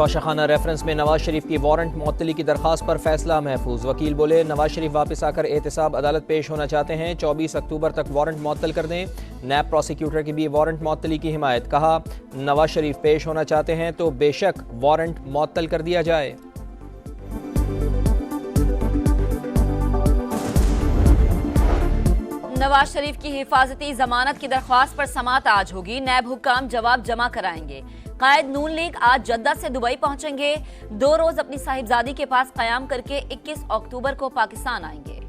Toshakhana reference में नवाज शरीफ की warrant मुअत्तली की दरख्वास्त पर फैसला महफूज। वकील बोले नवाज शरीफ वापस आकर एहतसाब अदालत पेश होना चाहते हैं, 24 अक्टूबर तक वारंट मुअत्तल कर दें। नैब प्रोसिक्यूटर की भी वारंट मुअत्तली की हिमायत। कहा नवाज शरीफ पेश होना चाहते हैं तो बेशक वारंट मुअत्तल कर दिया जाए। नवाज शरीफ की हिफाजती जमानत की दरख्वास्त पर समात आज होगी। नैब हुक्काम जवाब जमा कराएंगे। कायद नून लीग आज जद्दा से दुबई पहुंचेंगे। 2 रोज अपनी साहिबजादी के पास कयाम करके 21 अक्टूबर को पाकिस्तान आएंगे।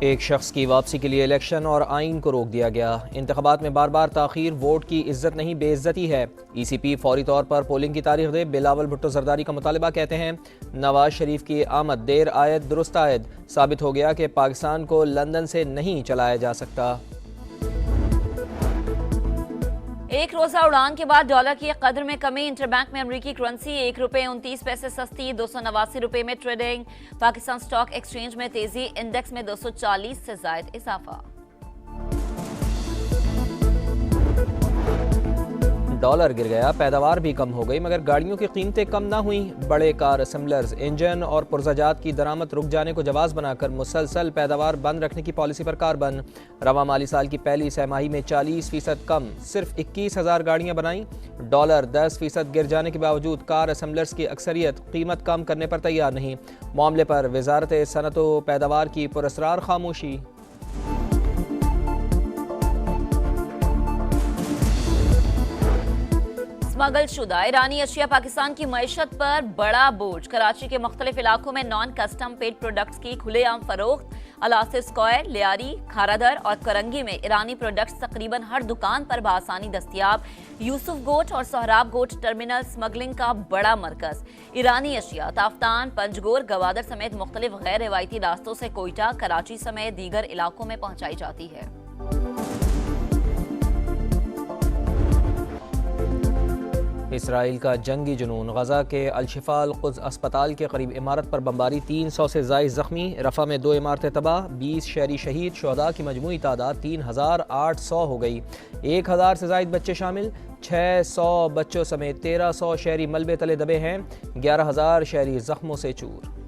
एक शख्स की वापसी के लिए इलेक्शन और आइन को रोक दिया गया। इंतखाबात में बार बार ताखीर वोट की इज्जत नहीं बेइज्जती है। ECP फौरी तौर पर पोलिंग की तारीख दे। बिलावल भुट्टो जरदारी का मुतालबा। कहते हैं नवाज शरीफ की आमद देर आयद दुरुस्त आयद। साबित हो गया कि पाकिस्तान को लंदन से नहीं चलाया जा सकता। एक रोजा उड़ान के बाद डॉलर की कदर में कमी। इंटरबैंक में अमरीकी करेंसी 1 रुपये 29 पैसे सस्ती, 289 रुपये में ट्रेडिंग। पाकिस्तान स्टॉक एक्सचेंज में तेजी। इंडेक्स में 240 से जायद इजाफा। डॉलर गिर गया, पैदावार भी कम हो गई, मगर गाड़ियों की कीमतें कम ना हुई। बड़े कार असेंबलर्स इंजन और पुर्जाजात की दरामद रुक जाने को जवाज बनाकर मुसलसल पैदावार बंद रखने की पॉलिसी पर कारबंद। रवा माली साल की पहली सहमाही में 40% कम, सिर्फ 21,000 गाड़ियां बनाई। डॉलर 10% गिर जाने के बावजूद कार असेंबलर्स की अक्सरियत कीमत कम करने पर तैयार नहीं। मामले पर वजारत सनत व पैदावार की पुरस्रार खामोशी। स्मगल शुदा ईरानी अशिया पाकिस्तान की मईशत पर बड़ा बोझ। कराची के मुख्तलिफ इलाकों में नॉन कस्टम पेड प्रोडक्ट्स की खुलेआम फरोख्त। अलासिस स्क्वायर, लियारी, खारादर और करंगी में ईरानी प्रोडक्ट्स तकरीबन हर दुकान पर बआसानी दस्तियाब। यूसुफ गोट और सोहराब गोट टर्मिनल स्मगलिंग का बड़ा मरकज। ईरानी अशिया ताफ्तान, पंजगोर, गवादर समेत मुख्तलिफ गैर रिवायती रास्तों से कोयटा, कराची समेत दीगर इलाकों में पहुंचाई जाती है। इसराइल का जंगी जुनून। गजा के अल-शिफा अल-कुद्स अस्पताल के करीब इमारत पर बमबारी, 300 से ज़ायद जख्मी। रफा में 2 इमारतें तबाह, 20 शहरी शहीद। शुहदा की मजमूई तादाद 3,800 हो गई। 1,000 से ज़ायद बच्चे शामिल। 600 बच्चों समेत 1,300 शहरी मलबे तले दबे हैं। 11,000 शहरी जख्मों से चूर।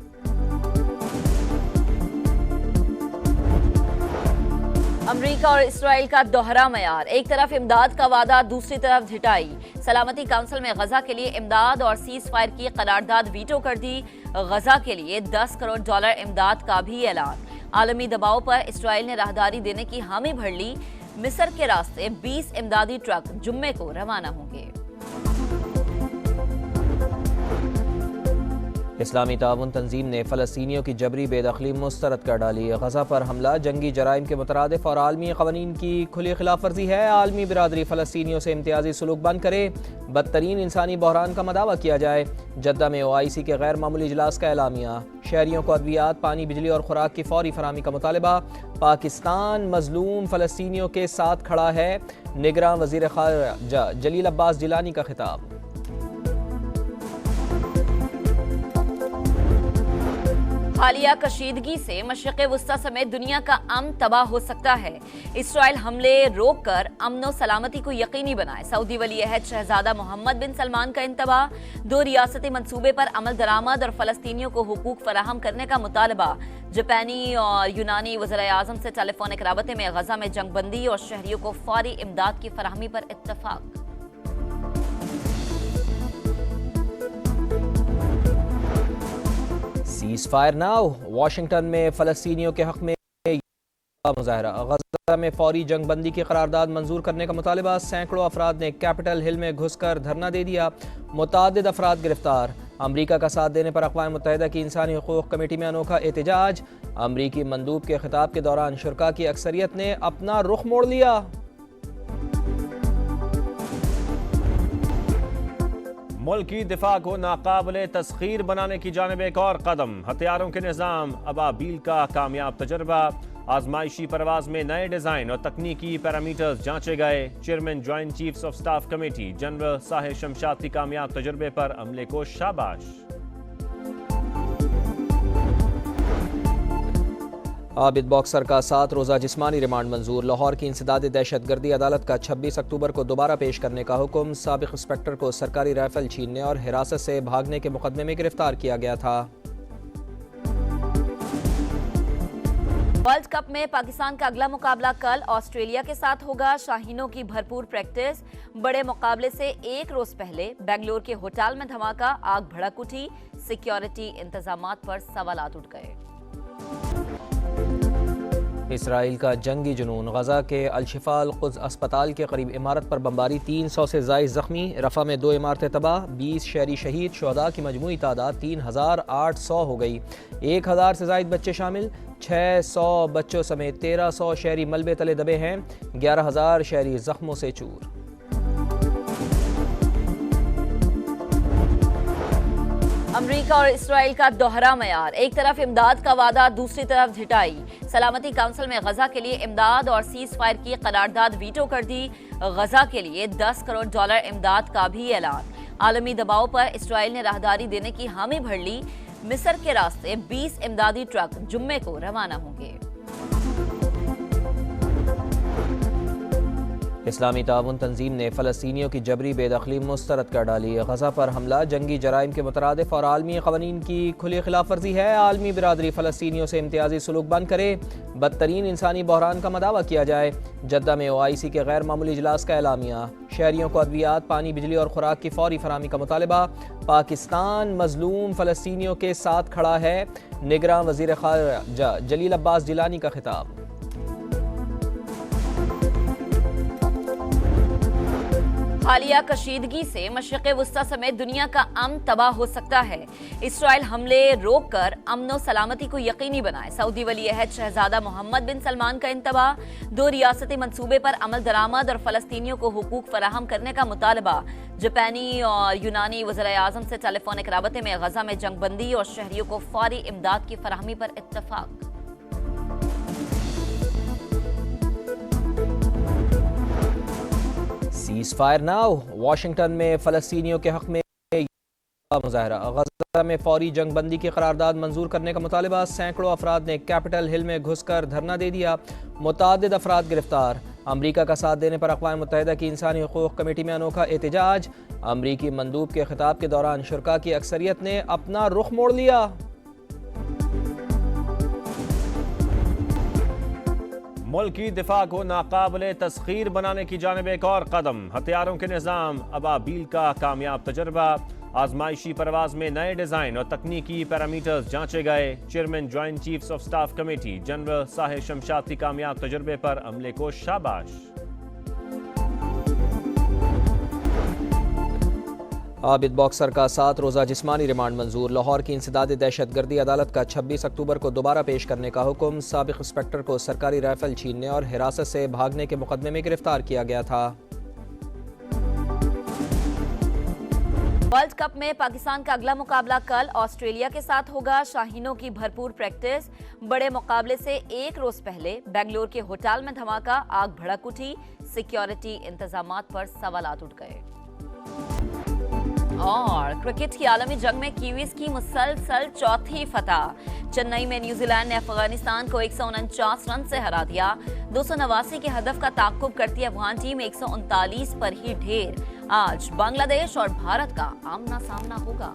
अमरीका और इसराइल का दोहरा मयार। एक तरफ इमदाद का वादा, दूसरी तरफ ढिठाई। सलामती काउंसिल में गजा के लिए इमदाद और सीज फायर की करारदाद वीटो कर दी। गजा के लिए $10 करोड़ इमदाद का भी ऐलान। आलमी दबाव पर इसराइल ने राहदारी देने की हामी भर ली। मिस्र के रास्ते 20 इमदादी ट्रक जुम्मे को रवाना होंगे। इस्लामी ताउन तंजीम ने फ़लस्तीनियों की जबरी बेदखली मुस्तरद कर डाली। गजा पर हमला जंगी जराइम के मुतरादिफ और आलमी कवानीन की खुली खिलाफ वर्जी है। आलमी बिरादरी फ़लस्तीनियों से इम्तियाजी सलूक बंद करे। बदतरीन इंसानी बहरान का मदावा किया जाए। जद्दा में OIC के गैर मामूली इजलास का एलामिया। शहरियों को अद्वियात, पानी, बिजली और खुराक की फौरी फराहमी का मुतालबा। पाकिस्तान मजलूम फ़लस्तीनियों के साथ खड़ा है। निगरान वज़ीर ख़ारजा जलील अब्बास जिलानी का खिताब। हालिया कशीदगी से मशरिक़ वुस्ता समेत दुनिया का अमन तबाह हो सकता है। इसराइल हमले रोक कर अमन व सलामती को यकीनी बनाए। सऊदी वली अहद शहजादा मोहम्मद बिन सलमान का इंतबाह। 2 रियासती मंसूबे पर अमल दरामद और फ़लस्तीनियों को हुकूक फराहम करने का मुतालबा। जापानी और यूनानी वज़ीर आज़म से टेलीफोनिक राबते में गजा में जंगबंदी और शहरियों को फौरी इमदाद की फराहमी पर इत्तफाक। Ceasefire now. वाशिंगटन में फ़लस्तीनियों के हक में मुजाहरा। गजा में फौरी जंग बंदी की करारदाद मंजूर करने का मुतालबा। सैकड़ों अफराद ने कैपिटल हिल में घुसकर धरना दे दिया। मुतादिद अफराद गिरफ्तार। अमरीका का साथ देने पर अक़वाम मुत्तहिदा की इंसानी हकूक़ कमेटी में अनोखा एहतजाज। अमरीकी मंदूब के खिताब के दौरान शुरका की अक्सरियत ने अपना रुख मोड़ लिया। मुल्क की दिफा को नाकाबिले तस्खीर बनाने की जानिब एक और कदम। हथियारों के निज़ाम अबाबील का कामयाब तजर्बा। आजमाइशी परवाज में नए डिजाइन और तकनीकी पैरामीटर्स जांचे गए। Chairman joint chiefs of staff committee general Sahir Shamshad की कामयाब तजुर्बे पर अमले को शाबाश। आबिद बॉक्सर का 7 रोज़ा जिस्मानी रिमांड मंजूर। लाहौर की इंसदाद दहशतगर्दी अदालत का 26 अक्टूबर को दोबारा पेश करने का हुक्म। साबिक इंस्पेक्टर को सरकारी राइफल छीनने और हिरासत से भागने के मुकदमे में गिरफ्तार किया गया था। वर्ल्ड कप में पाकिस्तान का अगला मुकाबला कल ऑस्ट्रेलिया के साथ होगा। शाहीनों की भरपूर प्रैक्टिस। बड़े मुकाबले से एक रोज पहले बेंगलुरु के होटल में धमाका, आग भड़क उठी। सिक्योरिटी इंतजामात पर सवालात उठ गए। इसराइल का जंगी जुनून। गजा के अल-शिफा अल-कुद्स अस्पताल के करीब इमारत पर बमबारी, 300 से ज़ायद जख्मी। रफा में 2 इमारतें तबाह, 20 शहरी शहीद। शुहदा की मजमूई तादाद 3800 हो गई। 1000 से ज़ायद बच्चे शामिल। 600 बच्चों समेत 1300 शहरी मलबे तले दबे हैं। 11000 शहरी जख्मों से चूर। अमेरिका और इसराइल का दोहरा मयार। एक तरफ इमदाद का वादा, दूसरी तरफ ढिठाई। सलामती काउंसिल में गजा के लिए इमदाद और सीज फायर की करारदाद वीटो कर दी। गजा के लिए $10 करोड़ इमदाद का भी ऐलान। आलमी दबाव पर इसराइल ने राहदारी देने की हामी भर ली। मिस्र के रास्ते 20 इमदादी ट्रक जुम्मे को रवाना होंगे। इस्लामी ताउन तंजीम ने फ़लस्तीनियों की जबरी बेदखली मुस्तरद कर डाली। गजा पर हमला जंगी जराइम के मुतरादिफ और आलमी क़वानीन की खुली खिलाफ वर्जी है। आलमी बिरादरी फ़लस्तीनियों से इम्तियाजी सलूक बंद करे। बदतरीन इंसानी बहरान का मदावा किया जाए। जद्दा में OIC के गैर मामूली इजलास का एलामिया। शहरियों को अद्वियात, पानी, बिजली और खुराक की फौरी फराहमी का मुतालबा। पाकिस्तान मजलूम फ़लस्तीनियों के साथ खड़ा है। निगरान वज़ीर ख़ारिजा जलील अब्बास जिलानी का खिताब। हालिया कशीदगी से मशरिक़ वुस्ता समेत दुनिया का अमन तबाह हो सकता है। इसराइल हमले रोक कर अमन सलामती को यकीनी बनाए। सऊदी वली अहद शहजादा मोहम्मद बिन सलमान का इंतबाह। 2 रियासती मंसूबे पर अमल दरामद और फ़लस्तीनियों को हुकूक फराहम करने का मुतालबा। जापानी और यूनानी वज़ीर आज़म से टेलीफोनिक राबते में गजा में जंगबंदी और शहरियों को फौरी इमदाद की फराहमी पर इत्तफाक। Ceasefire now. वाशिंगटन में फ़लस्तीनियों के हक में मुजाहरा। गजा में फौरी जंगबंदी की करारदाद मंजूर करने का मुतालबा। सैकड़ों अफराद ने कैपिटल हिल में घुसकर धरना दे दिया। मुतादिद अफराद गिरफ्तार। अमरीका का साथ देने पर अक़वाम मुत्तहिदा की इंसानी हुकूक कमेटी में अनोखा एहतजाज। अमरीकी मंदूब के खिताब के दौरान शुरका की अक्सरियत ने अपना रुख मोड़ लिया। मुल्क की दिफा को नाकाबिले तस्खीर बनाने की जानिब एक और कदम। हथियारों के निज़ाम अबाबील का कामयाब तजर्बा। आजमाइशी परवाज में नए डिज़ाइन और तकनीकी पैरामीटर्स जांचे गए। Chairman joint chiefs of staff committee general Sahir Shamshad की कामयाब तजर्बे पर अमले को शाबाश। आबिद बॉक्सर का 7 रोज़ा जिस्मानी रिमांड मंजूर। लाहौर की इंसदाद दहशतगर्दी अदालत का 26 अक्टूबर को दोबारा पेश करने का हुक्म। साबिक इंस्पेक्टर को सरकारी राइफल छीनने और हिरासत से भागने के मुकदमे में गिरफ्तार किया गया था। वर्ल्ड कप में पाकिस्तान का अगला मुकाबला कल ऑस्ट्रेलिया के साथ होगा। शाहीनों की भरपूर प्रैक्टिस। बड़े मुकाबले से एक रोज पहले बेंगलुरु के होटल में धमाका, आग भड़क उठी। सिक्योरिटी इंतजामात पर सवालात उठ गए। और क्रिकेट की आलमी जंग में कीवीज की मुसलसल चौथी फतह। चेन्नई में न्यूजीलैंड ने अफगानिस्तान को 149 रन से हरा दिया। 289 के हदफ का ताक़ुब करती अफगान टीम 139 पर ही ढेर। आज बांग्लादेश और भारत का आमना सामना होगा।